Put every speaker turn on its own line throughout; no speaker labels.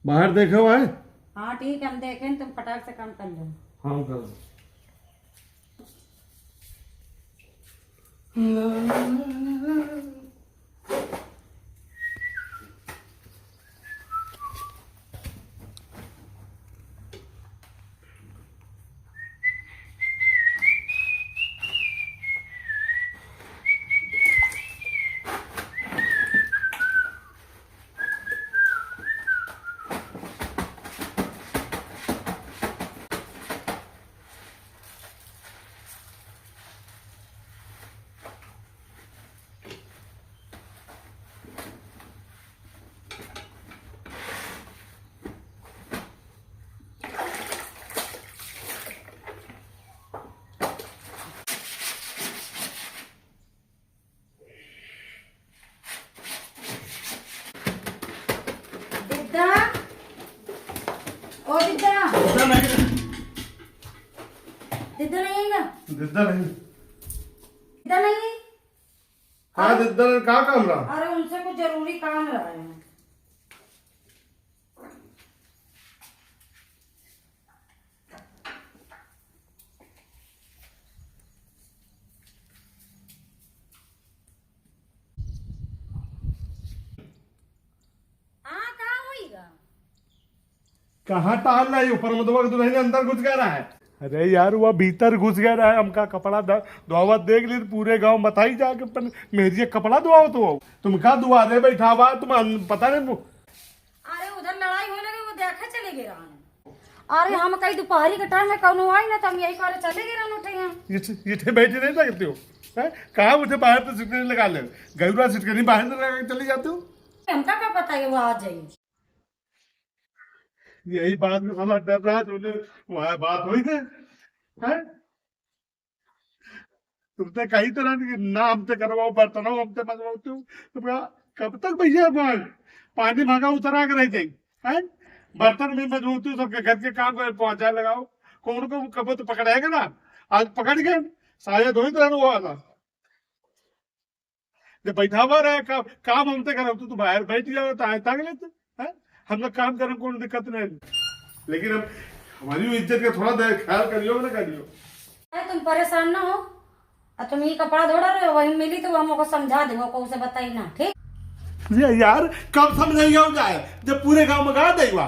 बाहर देखो भाई।
हाँ ठीक है, हम देखें, तुम फटाक से काम कर लो।
हाँ कर
दिद्दा, ओ दिद्दा,
दिद्दा नहीं।
दिद्दा नहीं है ना?
दिद्दा नहीं।
दिद्दा नहीं?
हाँ दिद्दा ने कहा काम रहा।
अरे उनसे कुछ जरूरी काम रहा है। हाँ कहाँ होएगा?
कहाँ टहल रहा है? ऊपर में तो दुल्हन अंदर घुस गया रहा है। अरे यार वो भीतर घुस गया रहा है। हमका कपड़ा धोवत देख ली पूरे गांव बताई जाके मेरी कपड़ा धोआओ तो तुम कहा दुआ दे बैठा हुआ तुम पता नहीं।
अरे उधर लड़ाई होने लगी, वो देखा चले गए रहने। अरे हम कहीं दोपहरी के टाइम में कौन आई ना, तो हम यही करे चले गए रहने उठे हैं।
ये बैठे नहीं सकते हो? कहा मुझे बाहर तो सिटकनी लगा ले, गरुआ सिटकनी बाहर से लगा के चली जाती हो।
हमका क्या पता है वो आ जाएगी।
यही बात में साला डर रहा तुमने वहां बात हुई थे हैं? तुमने कई तरह की ना हमसे करवाओ बर्तनों हमसे मजवाते हो। तो कब तक भैया पानी भागा उतरा कर रह जाए हैं? बर्तन भी मजबूती हूँ, सबके घर के काम कर पहुंचा लगाओ। कौन को कब तो पकड़ेगा ना, आज पकड़ गए सारे दो ही तरह हुआ था। जब बैठा हुआ रहे काम हमसे करो तो बाहर बैठ जाओ ताक लेते हैं। हम लोग काम करें कोई दिक्कत नहीं, लेकिन हम हमारी इज्जत का थोड़ा ख्याल करियो ना करियो।
तुम परेशान ना हो, और तुम ये कपड़ा धोड़ा रहे हो, वही मिली तो हमको समझा दे, वो उसे बताई ना। ठीक
यार कब समझाइए जाए जब पूरे गांव में गा देगा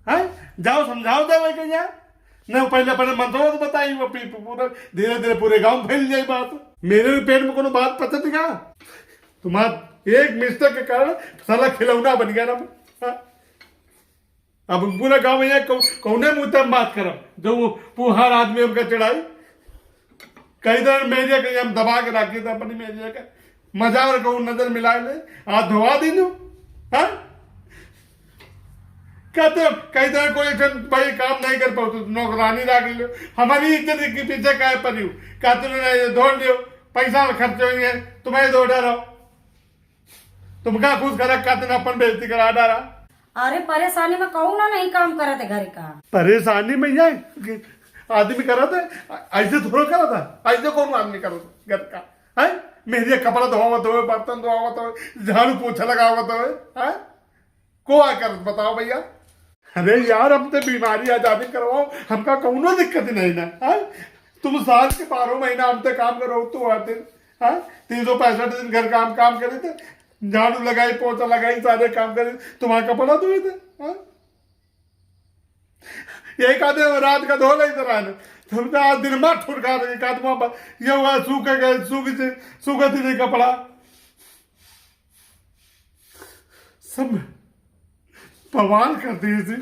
है? जाओ समझाओ दे वही कहीं न पहले अपने मंत्रों तो बताई वो पूरा धीरे धीरे पूरे गांव में फैल जाए बात। मेरे भी पेट में कोनो बात पता दिखा तुम्हारा एक मिस्टेक के कारण साला खिलौना बन गया ना। हाँ? अब पूरा गांव में कौने मुंह तक बात करब जो वो हर आदमी हमका चढ़ाई कई तरह मेरिया कहीं हम दबा के रखी था अपनी मेरिया का मजा और कहूँ नजर मिला ले आज धोवा दी लो। हाँ कहते कई तरह कोई भाई काम नहीं कर पाओ तो नौकरानी रख लो। हमारी इज्जत के पीछे काय पड़ी हो कहते दौड़ लियो पैसा खर्च होंगे तुम्हें दौड़ रहो तुम क्या खुश करा कहते अपन बेइज्जती करा डाला।
अरे परेशानी में कहूँ ना नहीं काम करा थे घर का।
परेशानी में जाए आदमी करा था ऐसे थोड़ा करा था, ऐसे कौन आदमी करा था घर का है? मेरे कपड़ा धोवत हो बर्तन धोवत हो झाड़ू पोछा लगावत हो को आकर बताओ भैया। अरे यार हम तो बीमारी आजादी करवाओ हमका कौनो दिक्कत नहीं ना है? तुम साल के 12 महीना हमसे काम करो तो हर दिन 365 दिन घर काम करे थे, झाड़ू लगाई पोछा लगाई सारे काम करे, तुम्हारा कपड़ा धोए थे। यही कहते रात का धो नहीं तरह तुम तो आज दिन में ठुरका रहे ये हुआ सूखे गए सूखे थी नहीं कपड़ा सब बवाल कर दिए थी।